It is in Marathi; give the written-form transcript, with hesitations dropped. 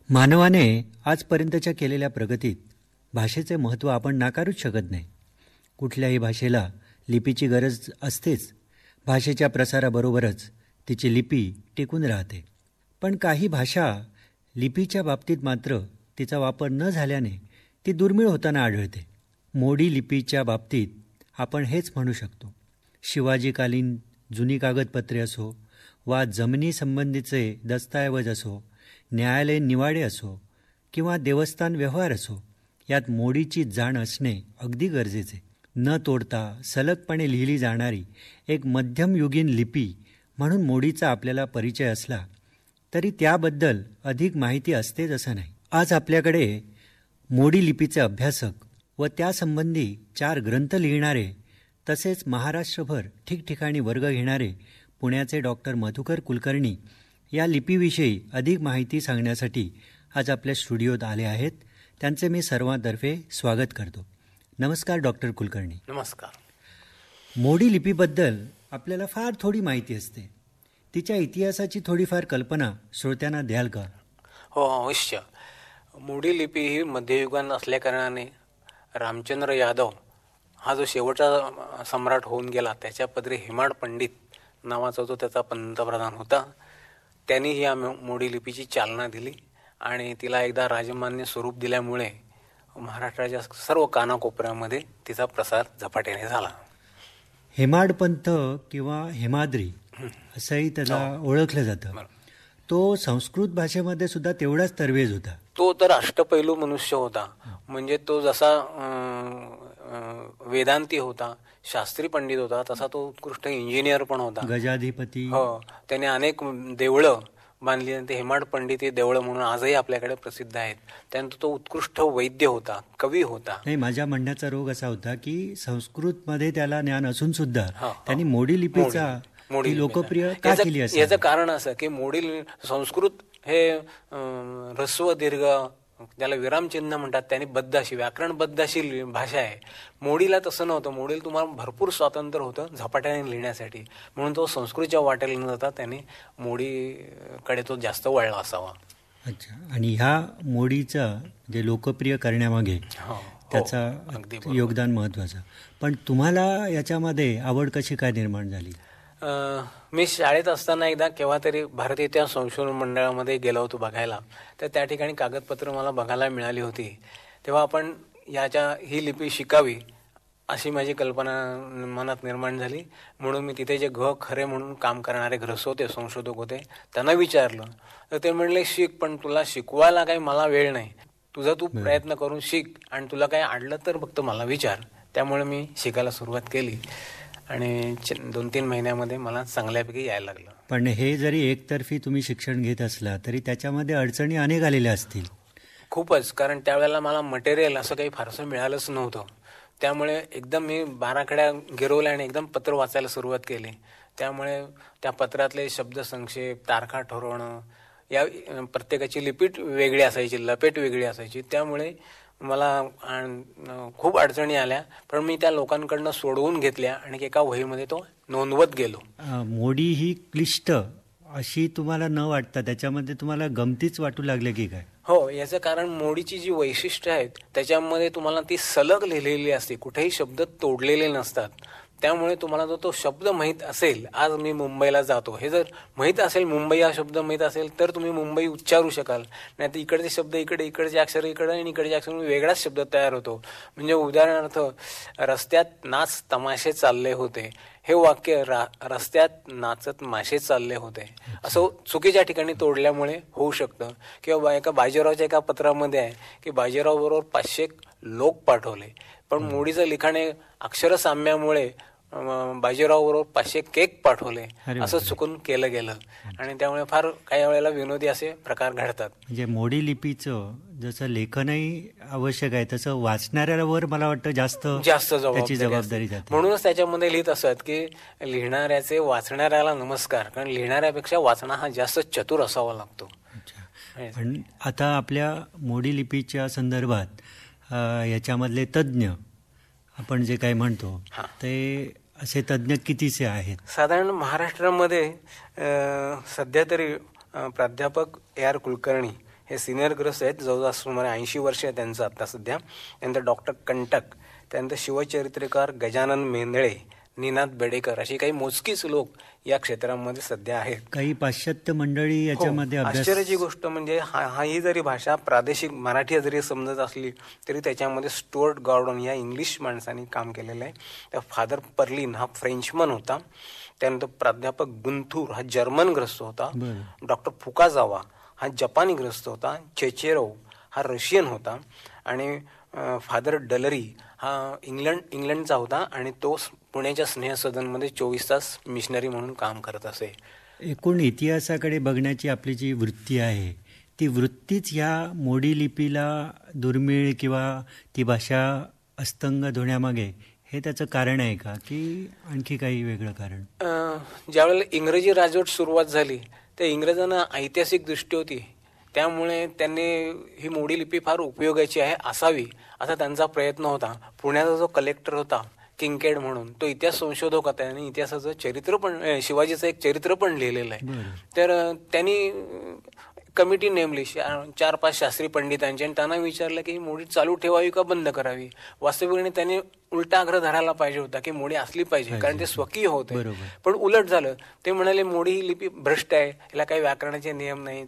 मानवाने आजपर्यंतच्या केलेल्या प्रगतीत भाषेचे महत्त्व आपण नाकारूच शकत नाही. कुठल्याही भाषेला लिपीची गरज असतेच. भाषेच्या प्रसाराबरोबरच तिची लिपी टिकून राहते. पण काही भाषा लिपीच्या बाबतीत मात्र तिचा वापर न झाल्याने ती दुर्मिळ होताना आढळते. मोडी लिपीच्या बाबतीत आपण हेच म्हणू शकतो. शिवाजीकालीन जुनी कागदपत्रे असो वा जमिनीसंबंधीचे दस्तऐवज असो, न्यायालयीन निवाडे असो किंवा देवस्थान व्यवहार असो, यात मोडीची जाण असणे अगदी गरजेचे. न तोडता सलगपणे लिहिली जाणारी एक मध्यमयुगीन लिपी म्हणून मोडीचा आपल्याला परिचय असला तरी त्याबद्दल अधिक माहिती असतेच असं नाही. आज आपल्याकडे मोडी लिपीचे अभ्यासक व त्यासंबंधी 4 ग्रंथ लिहिणारे तसेच महाराष्ट्रभर ठिकठिकाणी वर्ग घेणारे पुण्याचे डॉक्टर मधुकर कुलकर्णी या लिपीविषयी अधिक माहिती सांगण्यासाठी आज आपल्या स्टुडिओत आले आहेत. त्यांचे मी सर्वांतर्फे स्वागत करतो. नमस्कार डॉक्टर कुलकर्णी. नमस्कार. मोडी लिपीबद्दल आपल्याला फार थोडी माहिती असते. तिच्या इतिहासाची थोडीफार कल्पना श्रोत्यांना द्याल का? हो, अवश्य. मोडी लिपी ही मध्ययुगात असल्याकारणाने रामचंद्र यादव हा जो शेवटचा सम्राट होऊन गेला त्याच्या पदरी हेमाड पंडित नावाचा जो त्याचा पंतप्रधान होता त्यांनी ही मोडी लिपीची चालना दिली आणि तिला एकदा राजमान्य स्वरूप दिल्यामुळे महाराष्ट्राच्या सर्व कानाकोपऱ्यामध्ये तिचा प्रसार झपाट्याने झाला. हेमाडपंथ किंवा हेमाद्री असंही त्याला ओळखलं जातं. तो संस्कृत भाषेमध्ये सुद्धा तेवढाच तरवेज होता. तो तर अष्टपैलू मनुष्य होता. म्हणजे तो जसा वेदांती होता, शास्त्री पंडित होता, तसा तो उत्कृष्ट इंजिनियर पण होता. गजाधिपती. हो, त्याने अनेक देवळं बांधली आणि ते हेमाड पंडित हे देवळं म्हणून आजही आपल्याकडे प्रसिद्ध आहेत. त्यानंतर तो उत्कृष्ट वैद्य होता, कवी होता. नाही, माझ्या म्हणण्याचा रोग असा होता की संस्कृतमध्ये त्याला ज्ञान असून सुद्धा त्यांनी मोडी लिपीचा लोकप्रिय का केली असेल? याचं कारण असं की मोडी संस्कृत हे ऱ्हस्व दीर्घ ज्याला विरामचिन्ह म्हणतात त्यांनी बद्ध अशी व्याकरणबद्ध अशी भाषा आहे. मोडीला तसं नव्हतं. मोडीला तुम्हाला भरपूर स्वातंत्र्य होतं झपाट्याने लिहिण्यासाठी, म्हणून तो संस्कृतच्या वाटेला न जाता त्याने मोडीकडे तो जास्त वळला असावा. अच्छा. आणि ह्या मोडीचा जे लोकप्रिय करण्यामागे त्याचा योगदान महत्त्वाचं. पण तुम्हाला याच्यामध्ये आवड कशी काय निर्माण झाली? मी शाळेत असताना एकदा केव्हा तरी भारतीय इतिहास संशोधन मंडळामध्ये गेलो होतो बघायला. तर त्या ठिकाणी कागदपत्र मला बघायला मिळाली होती. तेव्हा आपण ही लिपी शिकावी अशी माझी कल्पना मनात निर्माण झाली. म्हणून मी तिथे जे खरे म्हणून काम करणारे गृहस्थ होते, संशोधक होते, त्यांना विचारलं. तर ते म्हणले, शिक, पण तुला शिकवायला काही मला वेळ नाही. तू प्रयत्न करून शिक आणि तुला काही अडलं तर फक्त मला विचार. त्यामुळे मी शिकायला सुरुवात केली आणि 2-3 महिन्यामध्ये मला चांगल्यापैकी यायला लागलं. पण हे जरी एकतर्फी तुम्ही शिक्षण घेत असला तरी त्याच्यामध्ये अडचणी अनेक आलेल्या असतील. खूपच. कारण त्यावेळेला मला मटेरियल असं काही फारसं मिळालंच नव्हतं. त्यामुळे एकदम मी 12 कड्या गिरवल्या आणि एकदम पत्र वाचायला सुरुवात केली. त्यामुळे त्या पत्रातले शब्दसंक्षेप, तारखा ठरवणं, या प्रत्येकाची लिपीट वेगळी असायची, लपेट वेगळी असायची. त्यामुळे मला खूप अडचणी आल्या. पण मी त्या लोकांकडनं सोडवून घेतल्या आणि एका वहीमध्ये तो नोंदवत गेलो. मोडी ही क्लिष्ट अशी तुम्हाला न वाटता त्याच्यामध्ये तुम्हाला गमतीच वाटू लागले की काय? हो, याचं कारण मोडीची जी वैशिष्ट्य आहेत त्याच्यामध्ये तुम्हाला ती सलग लिहिलेली असते, कुठेही शब्द तोडलेले नसतात. त्यामुळे तुम्हाला तो शब्द माहीत असेल, आज मी मुंबईला जातो, हे जर माहीत असेल, मुंबई हा शब्द माहीत असेल तर तुम्ही मुंबई उच्चारू शकाल. नाही तर इकडचे शब्द इकडे, इकडचे अक्षर इकडे आणि इकडचे अक्षर वेगळाच शब्द तयार होतो. म्हणजे उदाहरणार्थ, रस्त्यात नाच तमाशे चालले होते हे वाक्य रस्त्यात नाचत मासे चालले होते असं चुकीच्या ठिकाणी तोडल्यामुळे होऊ शकतं. किंवा एका बाजीरावच्या एका पत्रामध्ये आहे की बाजीराव बरोबर 500 लोक पाठवले, पण मोडीचं लिखाणे अक्षरसाम्यामुळे बाजीराव बरोबर 500 केक पाठवले असं चुकून केलं गेलं. आणि त्यामुळे फार काही वेळेला विनोदी असे प्रकार घडतात. म्हणजे मोडी लिपीचं जसं लेखनही आवश्यक आहे तसं वाचणाऱ्यावर मला वाटतं जास्त त्याची जबाबदारी जाते. म्हणूनच त्याच्यामध्ये लिहित असत की लिहिणाऱ्याचे वाचणाऱ्याला नमस्कार, कारण लिहिणाऱ्यापेक्षा वाचणं हा जास्त चतुर असावा लागतो. पण आता आपल्या मोडी लिपीच्या संदर्भात याच्यामधले तज्ज्ञ आपण जे काही म्हणतो ते असे तज्ज्ञ कितीसे आहेत? साधारण महाराष्ट्रामध्ये सध्या तरी प्राध्यापक AR कुलकर्णी हे सिनियर ग्रस्त आहेत, जवळजवळ सुमारे 80 वर्ष आहे त्यांचं आता सध्या. त्यानंतर डॉक्टर कंटक, त्यानंतर शिवचरित्रकार गजानन मेंदळे, निनाद बेडेकर, अशी काही मोजकीच लोक या क्षेत्रामध्ये सध्या आहेत. काही पाश्चात्य मंडळी याच्यामध्ये अभ्यास. आश्चर्याची गोष्ट म्हणजे ही जरी भाषा प्रादेशिक मराठी जरी समजत असली तरी त्याच्यामध्ये स्टुअर्ट गॉर्डन या इंग्लिश माणसाने काम केलेलं आहे. त्या फादर पर्लिन हा फ्रेंचमन होता. त्यानंतर प्राध्यापक गुंथूर हा जर्मन ग्रस्त होता. डॉक्टर फुकाजावा हा जपानी ग्रस्त होता. चेचेरोव हा रशियन होता. आणि फादर डलरी हा इंग्लंडचा होता आणि तो पुण्याच्या स्नेहसदनमध्ये 24 तास मिशनरी म्हणून काम करत असे. एकूण इतिहासाकडे बघण्याची आपली जी वृत्ती आहे ती वृत्तीच ह्या मोडी लिपीला दुर्मिळ किंवा ती भाषा अस्तंगत होण्यामागे हे त्याचं कारण आहे का, की आणखी काही वेगळं कारण? ज्यावेळेला इंग्रजी राजवट सुरुवात झाली त्या इंग्रजांना ऐतिहासिक दृष्टी होती, त्यामुळे त्यांनी ही मोडी लिपी फार उपयोगाची आहे असावी असा त्यांचा प्रयत्न होता. पुण्याचा जो कलेक्टर होता किंकेड म्हणून, तो इतिहास संशोधक होता आणि इतिहासाचं चरित्र पण, शिवाजीचं एक चरित्र पण लिहिलेलं आहे. तर त्यांनी कमिटी नेमली 4-5 शास्त्री पंडितांची आणि त्यांना विचारलं की ही मोडी चालू ठेवावी का बंद करावी. वास्तविकपणे त्यांनी उलटा आग्रह धरायला पाहिजे होता की मोडी असली पाहिजे, कारण ते स्वकीय होते. पण उलट झालं. ते म्हणाले मोडी ही लिपी भ्रष्ट आहे, याला काही व्याकरणाचे नियम नाहीत,